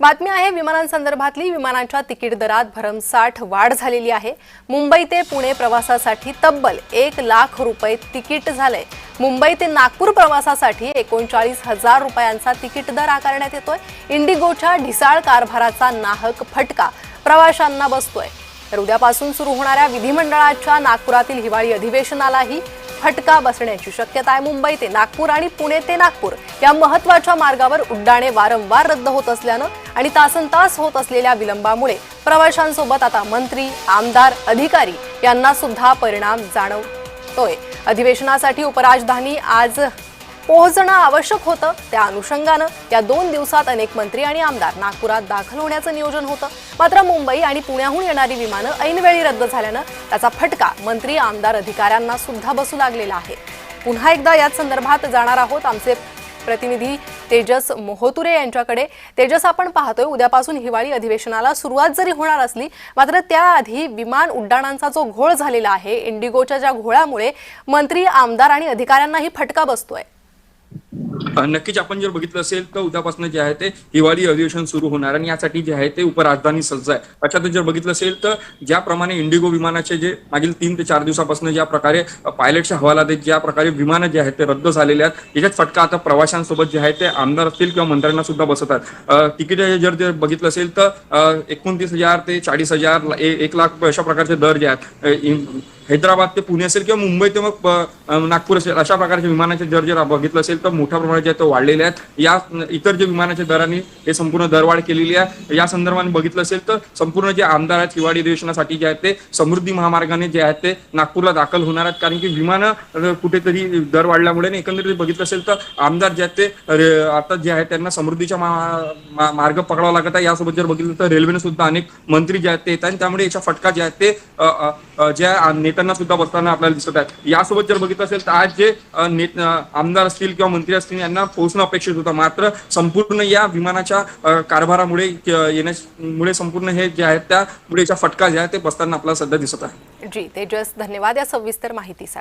बातमी आहे विमानांसंदर्भातली। विमानांच्या तिकीट दरात भरमसाठ वाढ झालेली आहे। मुंबई ते पुणे प्रवासासाठी तब्बल 1 लाख रुपये तिकीट झाले। मुंबई ते नागपूर प्रवासासाठी 39,000 रुपयांचा तिकीट दर आकारण्यात येतोय। इंडिगोच्या ढिसाळ कारभाराचा नाहक फटका प्रवाशांना बसतोय। तर उद्यापासून सुरू होणाऱ्या विधिमंडळाच्या नागपुरातील हिवाळी अधिवेशनालाही फटका बसण्याची शक्यता आहे। मुंबई ते नागपूर आणि पुणे ते नागपूर या महत्त्वाच्या मार्गावर उड्डाणे वारंवार रद्द होत असल्याने आणि तासनतास होत असलेल्या विलंबामुळे प्रवाशांसोबत आता मंत्री, आमदार, अधिकारी यांना सुद्धा परिणाम जाणवतोय। अधिवेशनासाठी उपराजधानी आज पोहोचणं आवश्यक होतं। त्या अनुषंगाने या 2 दिवसात अनेक मंत्री आणि आमदार नागपुरात दाखल होण्याचं नियोजन होतं। मात्र मुंबई आणि पुण्याहून येणारी विमानं ऐनवेळी रद्द झाल्याने त्याचा फटका मंत्री, आमदार, अधिकाऱ्यांना सुद्धा बसू लागलेला आहे। पुन्हा एकदा याच संदर्भात जाणार आहोत आमचे प्रतिनिधी तेजस मोहतुरे यांच्याकडे। तेजस, आपण पाहतोय उद्यापासून हिवाळी अधिवेशनाला सुरुवात जरी होणार असली मात्र त्याआधी विमान उड्डाणांचा जो घोळ झालेला आहे, इंडिगोच्या ज्या घोळामुळे मंत्री, आमदार आणि अधिकाऱ्यांनाही फटका बसतोय। नक्कीच आपण जर बघितलं असेल तर उद्यापासून जे आहे ते हिवाळी अधिवेशन सुरू होणार आणि यासाठी जे आहे ते उपराजधानी सज्ज आहे। अशातच जर बघितलं असेल तर ज्याप्रमाणे इंडिगो विमानाचे जे मागील 3 ते 4 दिवसापासून ज्या प्रकारे पायलटच्या हवाला देत ज्या प्रकारे विमानं जे आहेत ते रद्द झालेले आहेत, याच्यात फटका आता प्रवाशांसोबत जे आहे ते आमदार असतील किंवा मंत्र्यांना सुद्धा बसतात। तिकीट जर बघितलं असेल तर 29,000 ते 40,000 1 लाख अशा प्रकारचे दर जे आहेत हैदराबाद ते पुणे असेल किंवा मुंबई ते मग नागपूर असेल, अशा प्रकारच्या विमानाचे दर जर बघितलं असेल तर मोठ्या प्रमाणात जे आहेत ते वाढलेले आहेत। या इतर जे विमानाच्या दरांनी हे संपूर्ण दरवाढ केलेली आहे। या संदर्भाने बघितलं असेल तर संपूर्ण जे आमदार आहेत हिवाळी अधिवेशनासाठी जे आहेत ते समृद्धी महामार्गाने जे आहेत ते नागपूरला दाखल होणार आहेत, कारण की विमानं कुठेतरी दर वाढल्यामुळे एकंदरीत बघितलं असेल तर आमदार जे आहेत ते आता जे आहेत त्यांना समृद्धीचा मार्ग पकडावा लागत आहे। यासोबत जर बघितलं तर रेल्वेने सुद्धा अनेक मंत्री जे आहेत ते येत आहेत, त्यामुळे याचा फटका जे आहेत ते ज्या नेत्यांना सुद्धा बसताना आपल्याला दिसत आहे। यासोबत जर बघितलं असेल तर आज जे आमदार असतील किंवा मंत्री असतील यांना पोहोचणं अपेक्षित होतं, मात्र संपूर्ण या विमानाच्या कारभारामुळे येण्यामुळे संपूर्ण हे जे आहेत त्यामुळे याचा फटका जे आहे ते बसताना आपल्याला सध्या दिसत आहे। जी तेजस, धन्यवाद या सविस्तर माहितीसाठी।